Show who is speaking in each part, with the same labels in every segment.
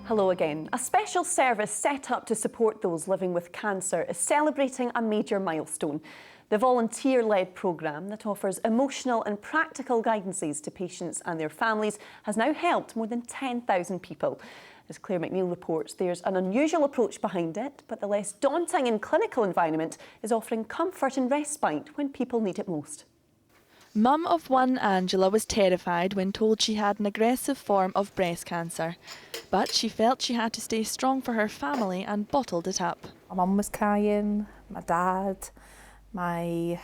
Speaker 1: Hello again. A special service set up to support those living with cancer is celebrating a major milestone. The volunteer-led programme that offers emotional and practical guidances to patients and their families has now helped more than 10,000 people. As Claire McNeil reports, there's an unusual approach behind it, but the less daunting and clinical environment is offering comfort and respite when people need it most.
Speaker 2: Mum of one, Angela, was terrified when told she had an aggressive form of breast cancer. But she felt she had to stay strong for her family and bottled it up.
Speaker 3: My mum was crying, my dad, my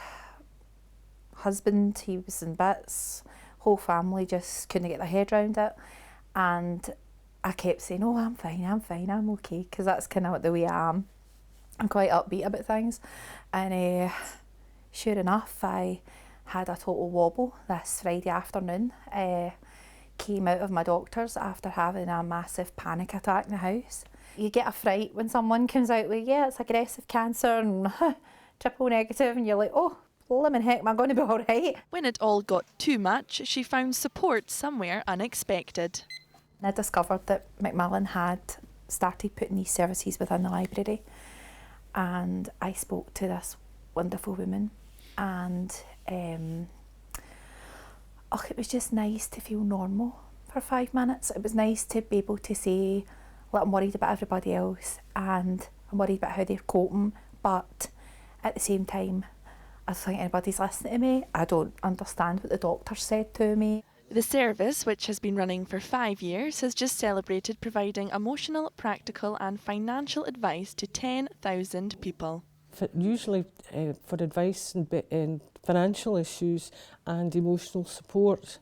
Speaker 3: husband, he was in bits. Whole family just couldn't get their head around it. And I kept saying, oh, I'm fine, I'm okay, because that's kind of the way I am. I'm quite upbeat about things. And sure enough, I had a total wobble this Friday afternoon. Came out of my doctor's after having a massive panic attack in the house. You get a fright when someone comes out with, yeah, it's aggressive cancer and triple negative, and you're like, oh, blimmin' heck, am I going to be all right?
Speaker 2: When it all got too much, she found support somewhere unexpected.
Speaker 3: I discovered that Macmillan had started putting these services within the library, and I spoke to this wonderful woman, and it was just nice to feel normal for 5 minutes. It was nice to be able to say, look, I'm worried about everybody else and I'm worried about how they're coping, but at the same time, I don't think anybody's listening to me. I don't understand what the doctor said to me.
Speaker 2: The service, which has been running for 5 years, has just celebrated providing emotional, practical and financial advice to 10,000 people.
Speaker 4: Usually for advice and financial issues and emotional support.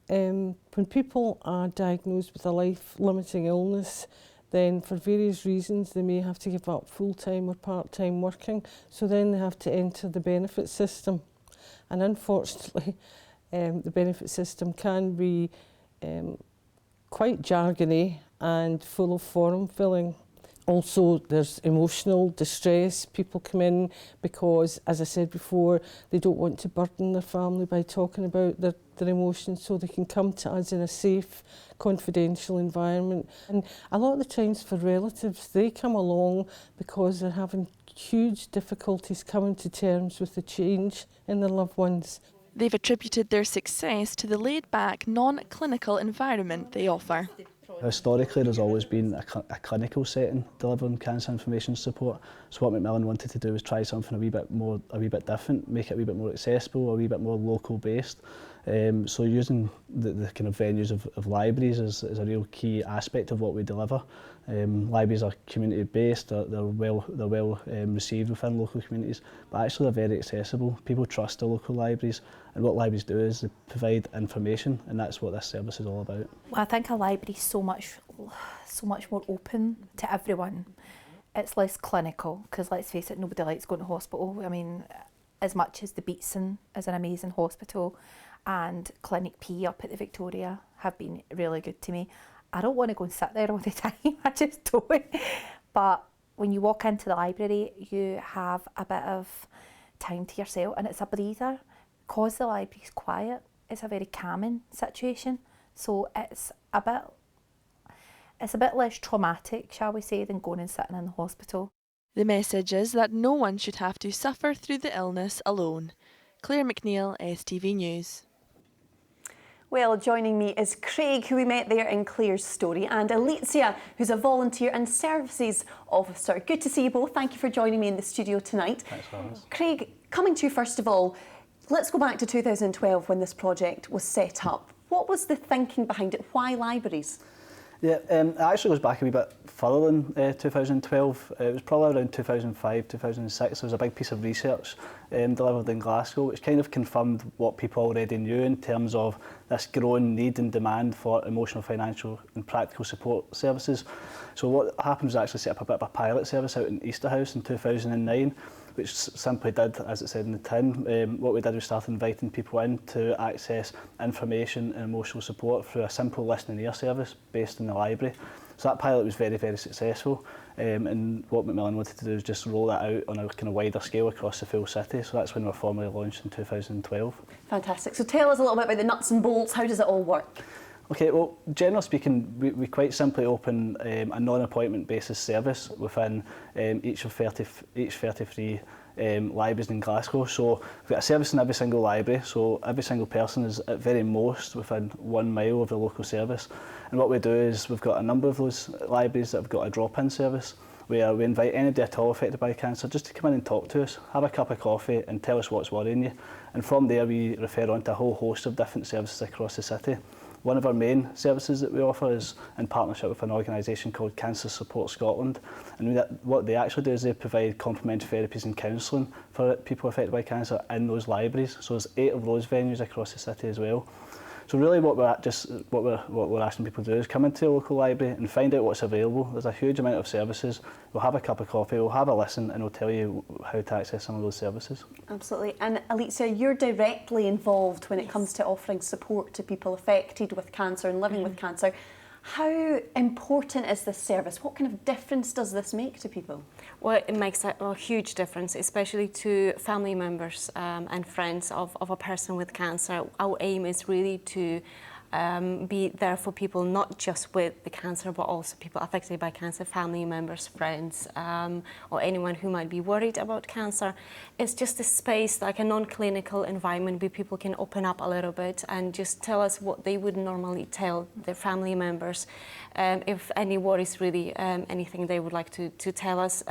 Speaker 4: When people are diagnosed with a life-limiting illness, then for various reasons they may have to give up full-time or part-time working, so then they have to enter the benefit system. And unfortunately, the benefit system can be quite jargony and full of form filling. Also, there's emotional distress. People come in because, as I said before, they don't want to burden their family by talking about their emotions, so they can come to us in a safe, confidential environment. And a lot of the times for relatives, they come along because they're having huge difficulties coming to terms with the change in their loved ones.
Speaker 2: They've attributed their success to the laid-back, non-clinical environment they offer.
Speaker 5: Historically, there's always been a clinical setting delivering cancer information support. So what Macmillan wanted to do was try something a wee bit different, make it a wee bit more accessible, a wee bit more local based. So using the kind of venues of libraries is a real key aspect of what we deliver. Libraries are community based, they're well received within local communities, but actually they're very accessible. People trust the local libraries, and what libraries do is they provide information, and that's what this service is all about.
Speaker 3: Well, I think a library is so much more open to everyone. It's less clinical, because let's face it, nobody likes going to hospital. I mean, as much as the Beatson is an amazing hospital, and Clinic P up at the Victoria have been really good to me, I don't want to go and sit there all the time, I just don't. But when you walk into the library, you have a bit of time to yourself, and it's a breather. Because the library's quiet, it's a very calming situation, so it's a bit less traumatic, shall we say, than going and sitting in the hospital.
Speaker 2: The message is that no one should have to suffer through the illness alone. Claire McNeil, STV News.
Speaker 1: Well, joining me is Craig, who we met there in Claire's story, and Alicia, who's a volunteer and services officer. Good to see you both. Thank you for joining me in the studio tonight.
Speaker 5: Thanks for having us.
Speaker 1: Craig, coming to you first of all, let's go back to 2012 when this project was set up. What was the thinking behind it? Why libraries?
Speaker 5: Yeah, it actually goes back a wee bit further than 2012. It was probably around 2005, 2006. There was a big piece of research delivered in Glasgow, which kind of confirmed what people already knew in terms of this growing need and demand for emotional, financial and practical support services. So what happened was actually set up a bit of a pilot service out in Easterhouse in 2009, which simply did, as it said in the tin, what we did was start inviting people in to access information and emotional support through a simple listening ear service based in the library. So that pilot was very, very successful, and what Macmillan wanted to do is just roll that out on a kind of wider scale across the full city. So that's when we were formally launched in 2012.
Speaker 1: Fantastic. So tell us a little bit about the nuts and bolts. How does it all work?
Speaker 5: Okay, well, generally speaking, we quite simply open a non-appointment basis service within each 33 libraries in Glasgow. So we've got a service in every single library, so every single person is at very most within 1 mile of the local service. And what we do is we've got a number of those libraries that have got a drop-in service where we invite anybody at all affected by cancer just to come in and talk to us, have a cup of coffee and tell us what's worrying you. And from there we refer on to a whole host of different services across the city. One of our main services that we offer is in partnership with an organisation called Cancer Support Scotland. And what they actually do is they provide complementary therapies and counselling for people affected by cancer in those libraries. So there's 8 of those venues across the city as well. So really what we're asking people to do is come into a local library and find out what's available. There's a huge amount of services. We'll have a cup of coffee, we'll have a listen and we'll tell you how to access some of those services.
Speaker 1: Absolutely. And Alicia, you're directly involved when it comes to offering support to people affected with cancer and living with cancer. How important is this service? What kind of difference does this make to people?
Speaker 6: Well, it makes a huge difference, especially to family members and friends of a person with cancer. Our aim is really to be there for people not just with the cancer, but also people affected by cancer, family members, friends, or anyone who might be worried about cancer. It's just a space, like a non-clinical environment where people can open up a little bit and just tell us what they would normally tell their family members. If any worries, really, anything they would like to tell us.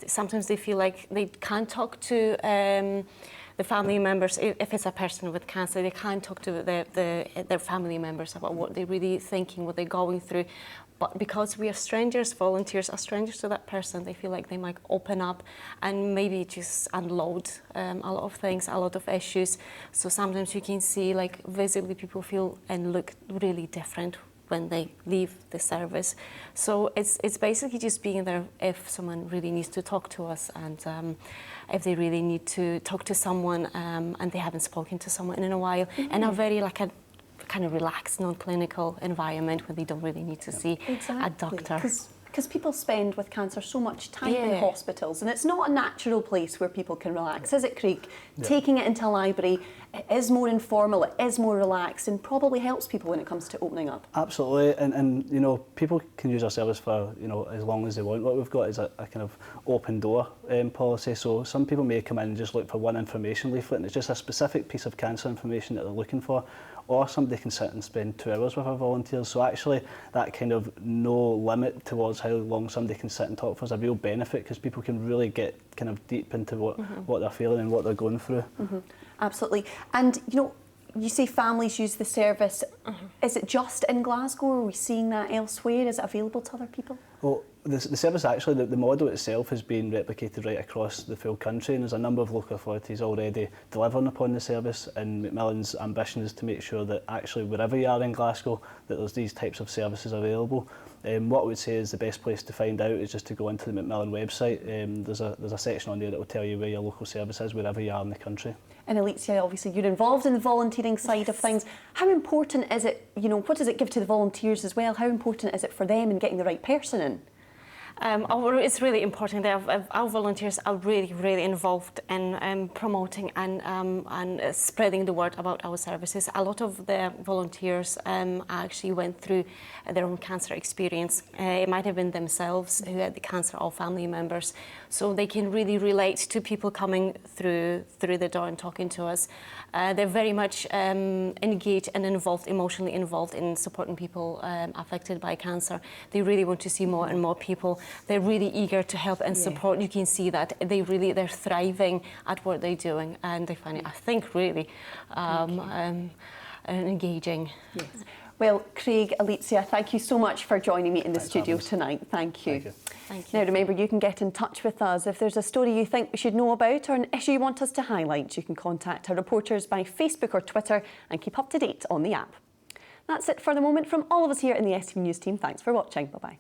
Speaker 6: Sometimes they feel like they can't talk to the family members. If it's a person with cancer, they can't talk to their family members about what they're really thinking, what they're going through. But because we are strangers, volunteers are strangers to that person, they feel like they might open up and maybe just unload a lot of things, a lot of issues. So sometimes you can see, like, visibly people feel and look really different when they leave the service. So it's basically just being there if someone really needs to talk to us, and if they really need to talk to someone and they haven't spoken to someone in a while, and are very like a kind of relaxed, non-clinical environment when they don't really need to see a doctor.
Speaker 1: Because people spend with cancer so much time in hospitals, and it's not a natural place where people can relax, is it, Craig? Taking it into a library, it is more informal, it is more relaxed, and probably helps people when it comes to opening up.
Speaker 5: Absolutely, and you know, people can use our service for, you know, as long as they want. What we've got is a kind of open door policy. So some people may come in and just look for one information leaflet, and it's just a specific piece of cancer information that they're looking for. Or somebody can sit and spend 2 hours with our volunteers. So actually that kind of no limit towards how long somebody can sit and talk for is a real benefit, because people can really get kind of deep into what they're feeling and what they're going through.
Speaker 1: Absolutely. And you know, you say families use the service. Is it just in Glasgow, or are we seeing that elsewhere? Is it available to other people?
Speaker 5: Well, the service actually, the model itself has been replicated right across the full country, and there's a number of local authorities already delivering upon the service, and Macmillan's ambition is to make sure that actually wherever you are in Glasgow that there's these types of services available. What I would say is the best place to find out is just to go into the Macmillan website. There's a section on there that will tell you where your local service is wherever you are in the country.
Speaker 1: And Alicia, obviously you're involved in the volunteering side of things. How important is it, you know, what does it give to the volunteers as well? How important is it for them in getting the right person in?
Speaker 6: It's really important that our volunteers are really involved in promoting and spreading the word about our services. A lot of the volunteers actually went through their own cancer experience. It might have been themselves who had the cancer, or family members, so they can really relate to people coming through the door and talking to us. They're very much engaged and involved, emotionally involved in supporting people affected by cancer. They really want to see more and more people. They're really eager to help and support. You can see that they're thriving at what they're doing, and they find it, I think, really engaging.
Speaker 1: Yes. Well, Craig, Alicia, thank you so much for joining me in the studio tonight. Thank you.
Speaker 6: Thank you.
Speaker 1: Now, remember, you can get in touch with us. If there's a story you think we should know about or an issue you want us to highlight, you can contact our reporters by Facebook or Twitter and keep up to date on the app. That's it for the moment from all of us here in the STV News team. Thanks for watching. Bye-bye.